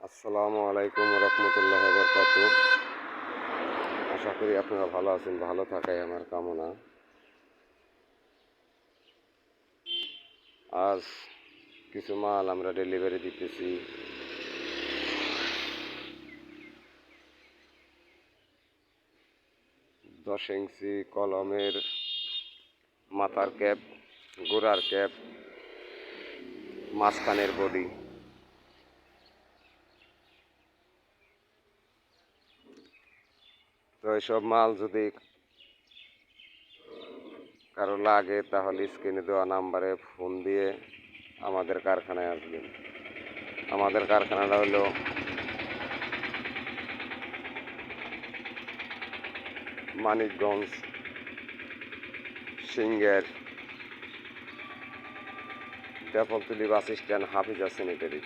আসসালামু আলাইকুম রহমতুল্লাহ বরকাতু। আশা করি আপনারা ভালো আছেন, ভালো থাকাই আমার কামনা। আজ কিছু মাল আমরা ডেলিভারি দিতেছি। 10 ইঞ্চি কলমের মাথার ক্যাপ, গোড়ার ক্যাপ, মাঝখানের বডি। তো এইসব মাল যদি কারো লাগে তাহলে স্ক্রিনে দেওয়া নাম্বারে ফোন দিয়ে আমাদের কারখানায় আসবেন। আমাদের কারখানাটা হলো মানিকগঞ্জ, সিংহের দেফলতুলি বাস স্ট্যান্ড, হাফিজা স্যানিটারি।